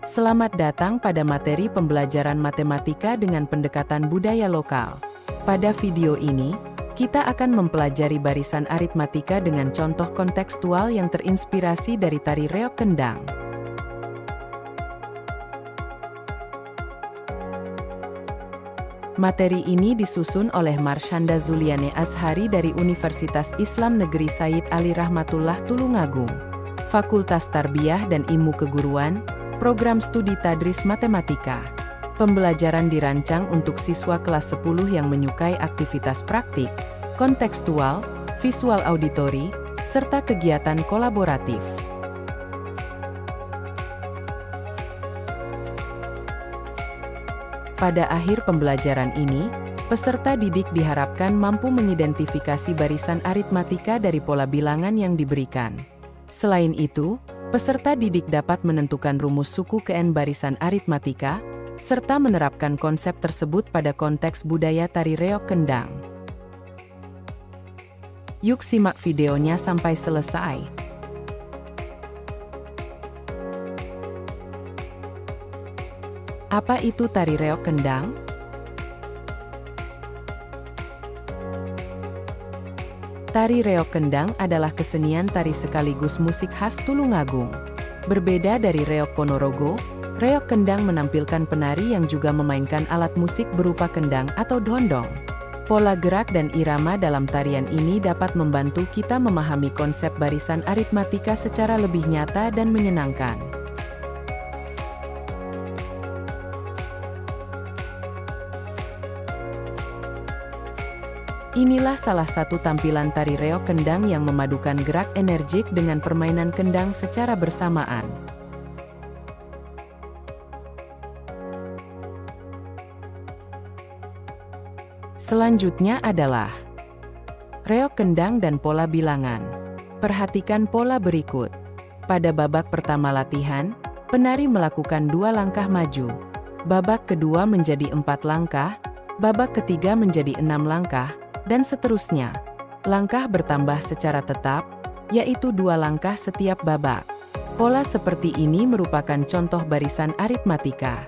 Selamat datang pada materi pembelajaran matematika dengan pendekatan budaya lokal. Pada video ini, kita akan mempelajari barisan aritmatika dengan contoh kontekstual yang terinspirasi dari tari reog kendang. Materi ini disusun oleh Marshanda Zuliane Azhari dari Universitas Islam Negeri Said Ali Rahmatullah Tulungagung, Fakultas Tarbiyah dan Ilmu Keguruan, Program Studi Tadris Matematika. Pembelajaran dirancang untuk siswa kelas 10 yang menyukai aktivitas praktik, kontekstual, visual auditori, serta kegiatan kolaboratif. Pada akhir pembelajaran ini, peserta didik diharapkan mampu mengidentifikasi barisan aritmatika dari pola bilangan yang diberikan. Selain itu, peserta didik dapat menentukan rumus suku ke N barisan aritmatika, serta menerapkan konsep tersebut pada konteks budaya tari reog kendang. Yuk simak videonya sampai selesai. Apa itu tari reog kendang? Tari reog kendang adalah kesenian tari sekaligus musik khas Tulungagung. Berbeda dari reog Ponorogo, reog kendang menampilkan penari yang juga memainkan alat musik berupa kendang atau dondong. Pola gerak dan irama dalam tarian ini dapat membantu kita memahami konsep barisan aritmatika secara lebih nyata dan menyenangkan. Inilah salah satu tampilan tari reog kendang yang memadukan gerak energik dengan permainan kendang secara bersamaan. Selanjutnya adalah reog kendang dan pola bilangan. Perhatikan pola berikut. Pada babak pertama latihan, penari melakukan 2 langkah maju. Babak kedua menjadi 4 langkah, babak ketiga menjadi 6 langkah, dan seterusnya. Langkah bertambah secara tetap, yaitu 2 langkah setiap babak. Pola seperti ini merupakan contoh barisan aritmatika.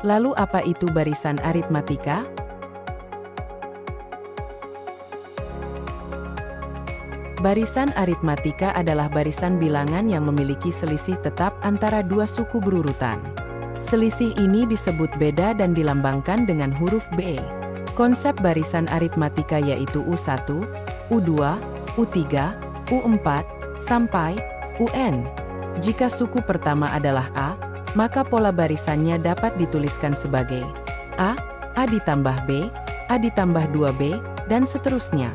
Lalu apa itu barisan aritmatika? Barisan aritmatika adalah barisan bilangan yang memiliki selisih tetap antara 2 suku berurutan. Selisih ini disebut beda dan dilambangkan dengan huruf B. Konsep barisan aritmatika yaitu U1, U2, U3, U4, sampai UN. Jika suku pertama adalah A, maka pola barisannya dapat dituliskan sebagai A ditambah B, A ditambah 2B, dan seterusnya.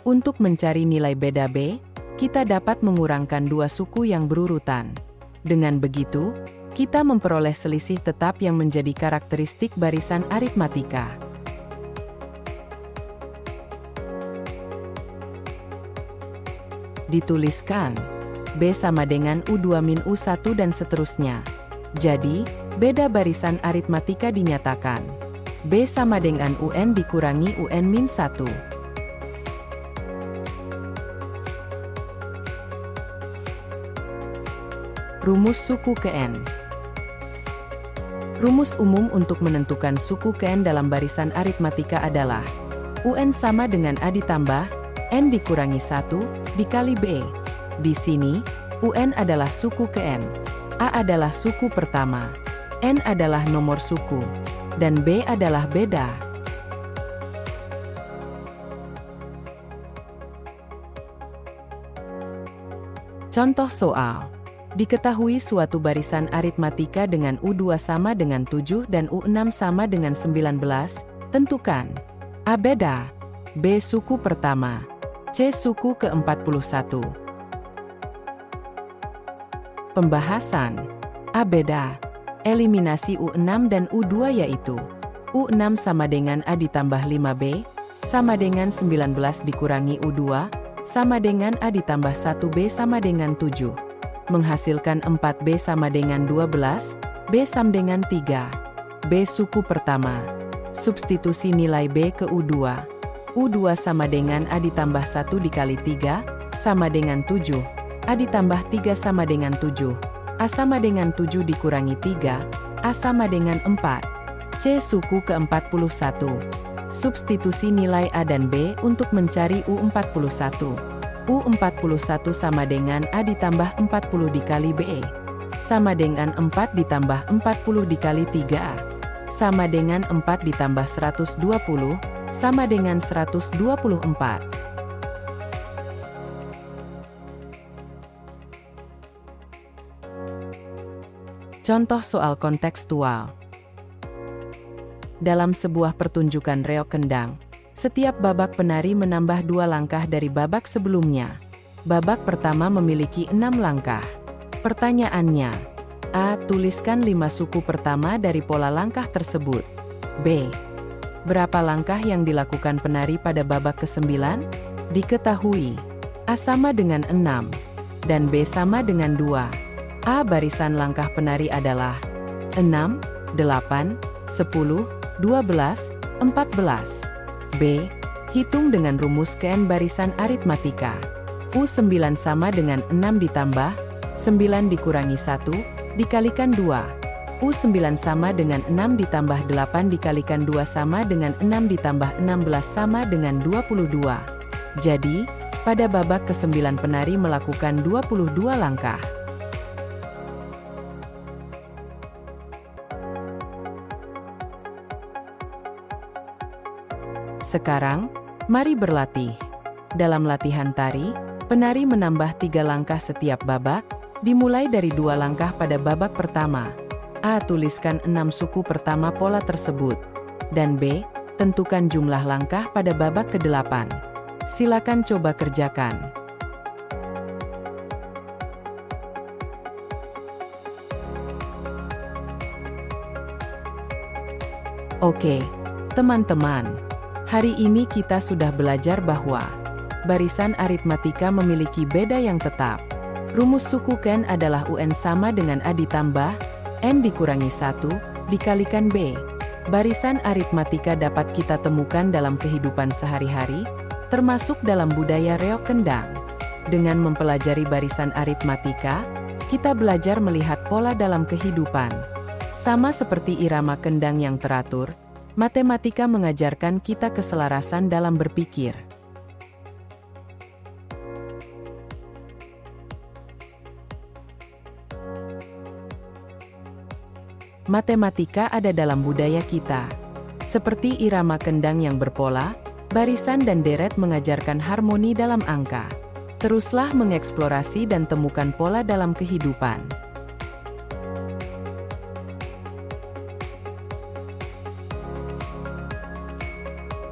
Untuk mencari nilai beda B, kita dapat mengurangkan 2 suku yang berurutan. Dengan begitu, kita memperoleh selisih tetap yang menjadi karakteristik barisan aritmatika. Dituliskan, B sama dengan U2 min U1 dan seterusnya. Jadi, beda barisan aritmatika dinyatakan. B sama dengan UN dikurangi UN min 1. Rumus suku ke N. Rumus umum untuk menentukan suku ke N dalam barisan aritmatika adalah UN sama dengan A ditambah N dikurangi 1 dikali B. Di sini, UN adalah suku ke N, A adalah suku pertama, N adalah nomor suku, dan B adalah beda. Contoh soal. Diketahui suatu barisan aritmatika dengan U2 sama dengan 7 dan U6 sama dengan 19, tentukan A beda, B suku pertama, C suku ke-41. Pembahasan. A beda. Eliminasi U6 dan U2 yaitu U6 sama dengan A ditambah 5B, sama dengan 19 dikurangi U2, sama dengan A ditambah 1B sama dengan 7. Menghasilkan 4B sama dengan 12, B B sama dengan 3. B suku pertama. Substitusi nilai B ke U2. U2 sama dengan A ditambah 1 dikali 3, sama dengan 7. A ditambah 3 sama dengan 7. A sama dengan 7 dikurangi 3, A sama dengan 4. C suku ke-41. Substitusi nilai A dan B untuk mencari U41. U41 sama dengan A ditambah 40 dikali B. Sama dengan 4 ditambah 40 dikali 3A. Sama dengan 4 ditambah 120, sama dengan 124. Contoh soal kontekstual. Dalam sebuah pertunjukan reok kendang, setiap babak penari menambah 2 langkah dari babak sebelumnya. Babak pertama memiliki 6 langkah. Pertanyaannya, A. Tuliskan 5 suku pertama dari pola langkah tersebut. B. Berapa langkah yang dilakukan penari pada babak ke-9? Diketahui. A sama dengan 6, dan B sama dengan 2. A. Barisan langkah penari adalah 6, 8, 10, 12, 14. B. Hitung dengan rumus KN barisan aritmatika. U9 sama dengan 6 ditambah 9 dikurangi 1, dikalikan 2. U9 sama dengan 6 ditambah 8 dikalikan 2 sama dengan 6 ditambah 16 sama dengan 22. Jadi, pada babak ke-9 penari melakukan 22 langkah. Sekarang, mari berlatih. Dalam latihan tari, penari menambah 3 langkah setiap babak, dimulai dari 2 langkah pada babak pertama. A. Tuliskan 6 suku pertama pola tersebut. Dan B. Tentukan jumlah langkah pada babak ke-8. Silakan coba kerjakan. Oke, teman-teman. Hari ini kita sudah belajar bahwa barisan aritmatika memiliki beda yang tetap. Rumus suku KN adalah UN sama dengan A ditambah N dikurangi 1, dikalikan B. Barisan aritmatika dapat kita temukan dalam kehidupan sehari-hari, termasuk dalam budaya reok kendang. Dengan mempelajari barisan aritmatika, kita belajar melihat pola dalam kehidupan. Sama seperti irama kendang yang teratur, matematika mengajarkan kita keselarasan dalam berpikir. Matematika ada dalam budaya kita. Seperti irama kendang yang berpola, barisan dan deret mengajarkan harmoni dalam angka. Teruslah mengeksplorasi dan temukan pola dalam kehidupan.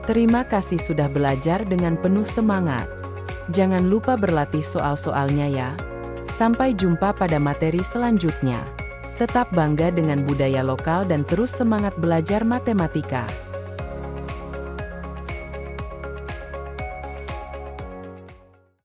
Terima kasih sudah belajar dengan penuh semangat. Jangan lupa berlatih soal-soalnya ya. Sampai jumpa pada materi selanjutnya. Tetap bangga dengan budaya lokal dan terus semangat belajar matematika.